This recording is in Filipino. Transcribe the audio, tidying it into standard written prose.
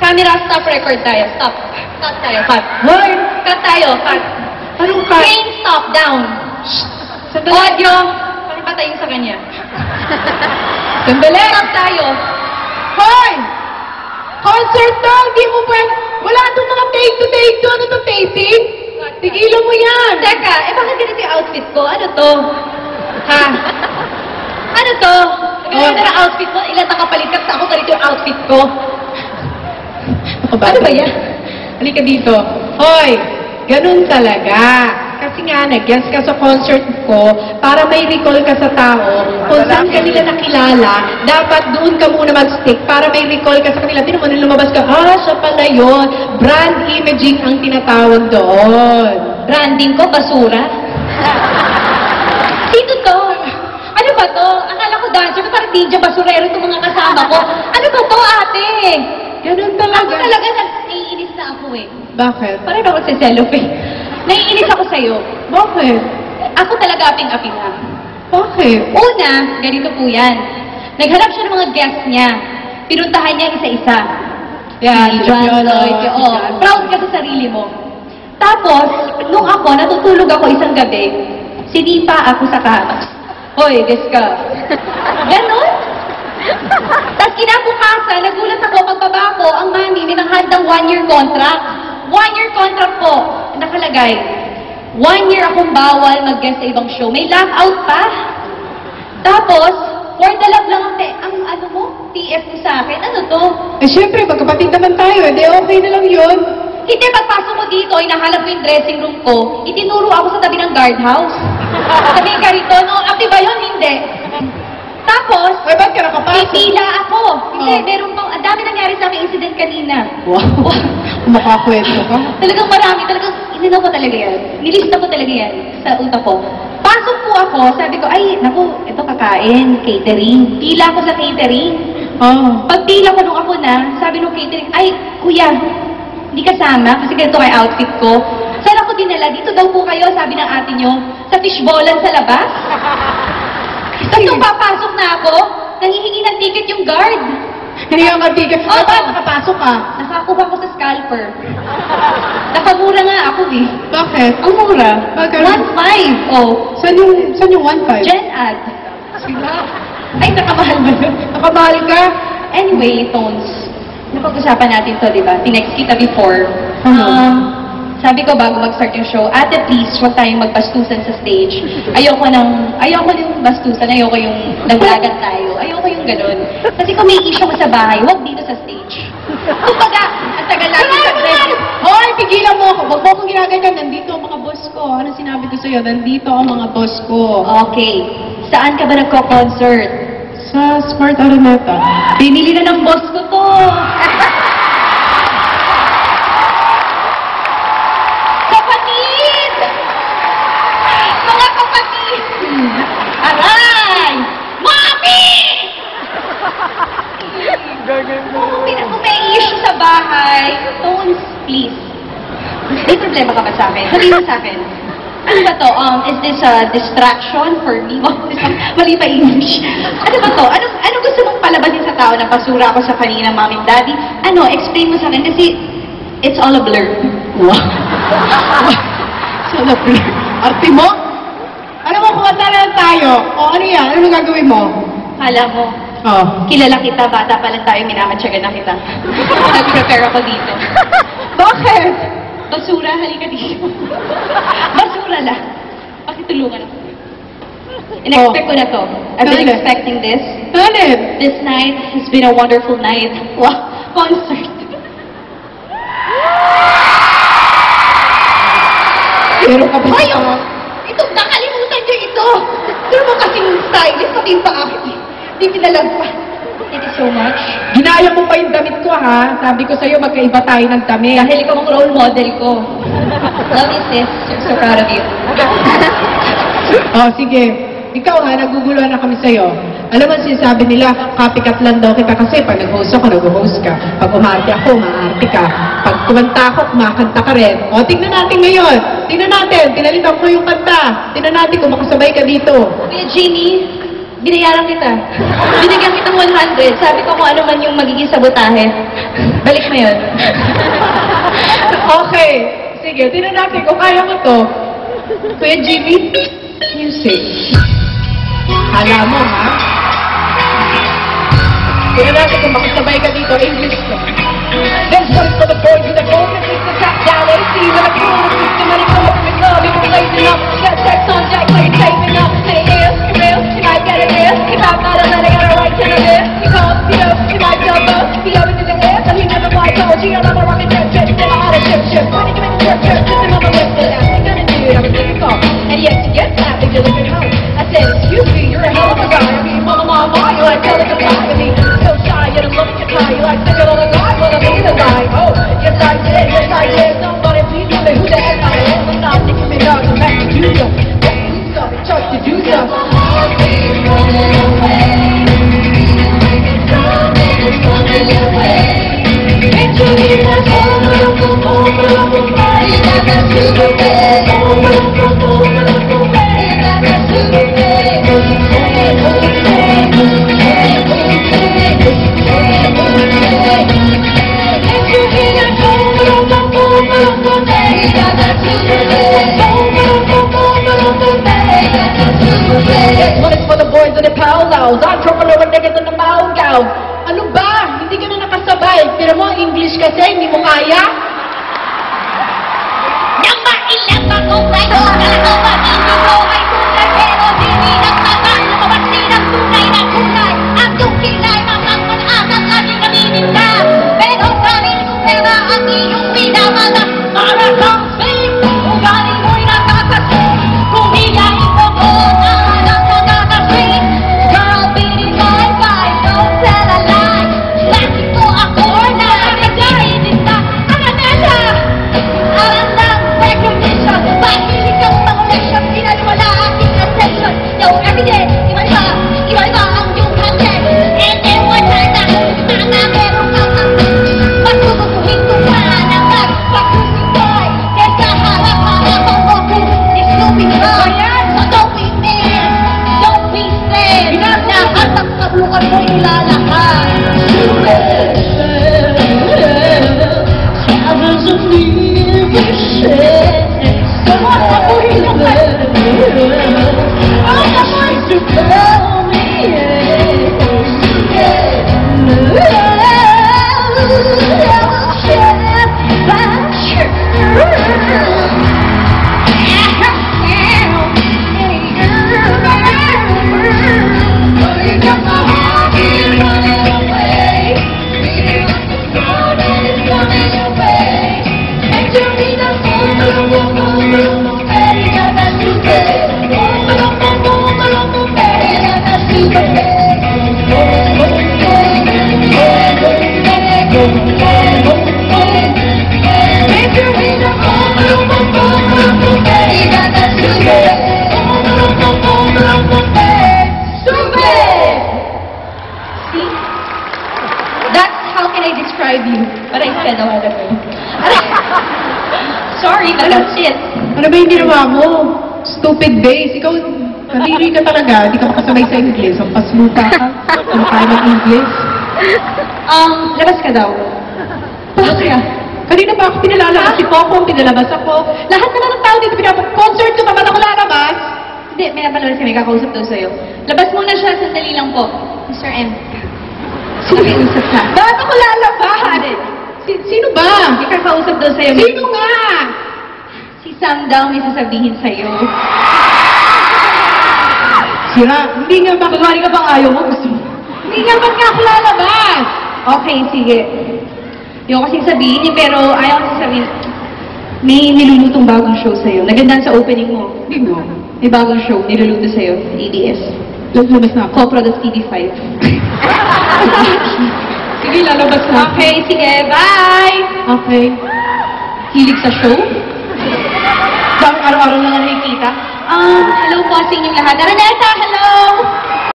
Camera, stop record tayo. Stop. Cut tayo. Cut. Hoy! Cut tayo. Cut. Anong cut? Train, stop. Down. Sandali. Audio. Pakipatayin sa kanya. Sandali. Stop tayo. Hoy! Concert to! Hindi mo pwede... Wala itong mga take to. Ano to taping? Tigilan mo yan! Teka, bakit ganito yung outfit ko? Ano to? Ha? Ano to? Ganito na outfit ko? Ilan nakapalit ka sa ako ganito yung outfit ko? Ano ba yan? Halika dito. Hoy! Ganun talaga. Kasi nga, nag-guest ka sa concert ko para may recall ka sa tao. Kung saan ka nila nakilala, dapat doon ka muna mag-stick para may recall ka sa kanila. Tinan mo, nung lumabas ka, siya pala yun. Brand imaging ang tinatawag doon. Branding ko, basura? Sino to? Ano ba to? Akala ko dancer, parang DJ basurero itong mga kasama ko. Ano ba to, ate? Ganun Ako talaga. talaga, naiinis na ako eh. Bakit? Parang ako sa cellophane. Naiinis ako sa'yo. Bakit? Ako talaga aping-api na. Bakit? Una, ganito po yan. Naghanap siya ng mga guests niya. Pinuntahan niya isa-isa. Yan, Si John Lloyd. si Oo, John. proud ka sa sarili mo. Tapos, nung ako, natutulog ako isang gabi, sinipa ako sa kama. Hoy, guest ka. Ganon? Tapos kinabukasan, nagulat ako, pagbaba ko, ang mami, may nanghandang 1-year contract. 1-year contract po. Nakalagay. 1 year akong bawal mag-guest sa ibang show. May lockout pa. Tapos, for the love lang ang ano mo, TF mo sa akin. Ano to? Eh, syempre, magkapatid naman tayo. Eh, okay na lang yun. Hindi, pagpasok ko dito, inahanap ko yung dressing room ko, itinuro ako sa tabi ng guardhouse. Sabi ka rito, no, active ba yun? Hindi. Tapos, Ay, ba't ka nakapasok? pipila ako. Hindi, Oh. meron pang, ang dami nangyari sa aking incident kanina. Wow. Makakwento ka. Talagang marami, talagang inino ko talaga yan. Nilista ko talaga yan sa utak ko. Pasok po ako, sabi ko, ay, naku, ito kakain, catering. Pila ako sa catering. Oh. Pagpila ko nung ako na, sabi nung catering, ay, kuya, hindi kasama kasi ganito kay outfit ko. Saan ako dinala? Dito daw po kayo, sabi ng ate nyo, sa fishballan sa labas. Tapos nung papasok na ako, nangihingi ng ticket yung guard. Hindi ka mag-ticket. Oo. Ba't nakapasok ka? Nakakuha ko sa scalper. Nakamura nga ako eh. Bakit? Ang mura. Magkano? 1.5. Oh. Saan yung 1.5? Gen ad. Sila. Ay, nakamahal ba yun? Nakabali ka? Anyway, Tones, napag-usapan natin to, di ba? Tinext kita before. Sabi ko bago mag-start yung show, ate please, huwag tayong magbastusan sa stage. Ayoko yung bastusan, ayoko yung naglagan tayo, ayoko yung ganun. Kasi kung may issue mo sa bahay, huwag dito sa stage. Kumbaga, ang tagal natin sa dress. Hoy, pigilan mo ako. Huwag mo akong ginagawa. Nandito ang mga boss ko. Ano sinabi ko sa'yo? Nandito ang mga boss ko. Okay, saan ka ba nagko-concert? Sa Smart Araneta. Binili na ng boss ko to. Kapatid! Mga kapatid! Aray! Mami! Kung may issue sa bahay, Tones, please. May problema ka ba sa akin? Sabihin mo sa akin. Ano ba to? Is this a distraction for me? Mali pa English. Ano ba to? Ano gusto mong palabasin sa tao na pasura ako sa kanina, mami and daddy? Ano? Explain mo sa akin kasi it's all a blur. Wow. Sana blur. Arte mo? Alam mo, kumanta na lang tayo. O ano yan? Ano gagawin mo? Kala mo, Oh. kilala kita, bata pa lang tayo, minamatsaga na kita. Nag-prepare ako dito. Bakit? Basura, halika dito. Basura lang. Pakitulungan ako. In-expect ko na to. I've been Bakit? expecting this. Bakit? This night has been a wonderful night. Wow, concert. Pero ka ba Ay, ito, nakalimutan niyo ito. Pero mo kasing stylist, pati yung pangakit. Hindi pinalagpa. Thank you so much. Ginaya mo pa yung damit ko, ha? Sabi ko sa'yo, magkaiba tayo ng damit. Dahil ikaw ang role model ko. Love you, sis. So proud of you. Oh, sige. Ikaw ha, naguguluhan na kami sa'yo. Alam mo, sinasabi nila, copycat lang daw kita kasi pag nag-host ako, nag-host ka. Pag umarte ako, maarte ka. Pag kumanta ako, kumakanta ka rin. O, tingnan natin ngayon. Tingnan natin, pinalitan ko yung kanta. Tingnan natin kung makasabay ka dito. Kuya Jimmy, Binayaran kita. Binigyan kitang 100. Sabi ko kung ano man yung magiging sabotahe. Balik mo yun. Okay. Sige, tingnan natin kung kaya mo to. Kuya Jimmy, music. Hala mo, ha? Tingnan natin kung makasabay ka dito. English to. This one's for the boys with the gold. This is the top down AC with a cool systematic color with love. It's blazing up. Got sex on Jack, like taping up. Say yes, you real. Can I get a yes? If I'm not a man, I got a right to the list. He calls me up. He might jump up. He love it in the air. So he never quite told you. I'm a rocket jet jet. Then I had a ship. When he gives me the trip. Just another whip. Then I'm gonna do it. I'm gonna take a call. And yet you get slapped if you're looking home. I said, excuse me, you're a hell of a guy. I mean, mama, you like telling the lie. I mean, so shy, yet I'm loving your tie. You like thinking on a guy, but I'm being a guy. Oh, yes I did, yes I did. Somebody please tell me who the heck I am. I'm not Nicki Minaj, I'm back to do some. Do something, try to do some. This one is for the boys in the powwows. I'm trouble over niggas in the mawgaw. Ano ba? Hindi ka na nakasabay. Pero mo, English kasi, hindi mo kaya? Number 11 kung tayo talaga magiguro ay tunay pero di nagtagal lumabas din ang tunay na kulay ang iyong kilay mamang-manasang ating namiminda pero galing kong pera ang iyong pinamala para kang fake ugali mo'y nakakasing kung hilahin mo ko alam mo nakakasing girl beating my vibe don't tell a lie lagi ko ako na nagdahilin na ang anala alam ng recognition pahilig kang makulisyon pinaliwala aking attention no everyday iba-iba ang iyong content and then one time na sana meron kang matututuhin ko pa na magpatuloy dahil kaharap-harap ako kung islupin mo so don't be mad don't be sad na at ang kablukan mo ilalakan Shadows of me will shed Come on, amoy naman Ang amoy to tell me That's how can I describe you? What I said a while ago. Sorry, but that's it. Ano ba yung ginawa mo? Stupid base. Ikaw, kadiri ka talaga. Hindi ka makasabay sa English. Ang pasluta ka. Ano kaya ng English? Labas ka daw. Bakit? Kanina pa ako pinalalabas si Popong, pinalabas ako. Lahat na lang ng tao dito concert ko pa ba ako lalabas? Hindi, may napalabas siya, may kakausap daw sa'yo. Labas muna siya, sandali lang po. Mr. M. Nakiusap ka. Bakit ako lalabas? Sino ba? May kakausap daw sa'yo. Sino nga? Si Sam daw may sasabihin sa'yo. Sira, hindi nga ba? Kunwari ka bang ayaw mo? Gusto mo? Hindi nga ba't nga ako lalabas? Okay, sige. Yung kasing sabihin niya, pero ayaw kasing sabihin, may nilulutong bagong show sa'yo. Nagandaan sa opening mo. Hindi mo. May bagong show, niluluto sa'yo. ABS. Lalabas na ako. Co-product TV5. Sige, lalabas na. Okay, sige. Bye! Okay. Hilig sa show? Bang araw-araw na nga nakikita? Hello po sa inyong lahat. Araneta, hello!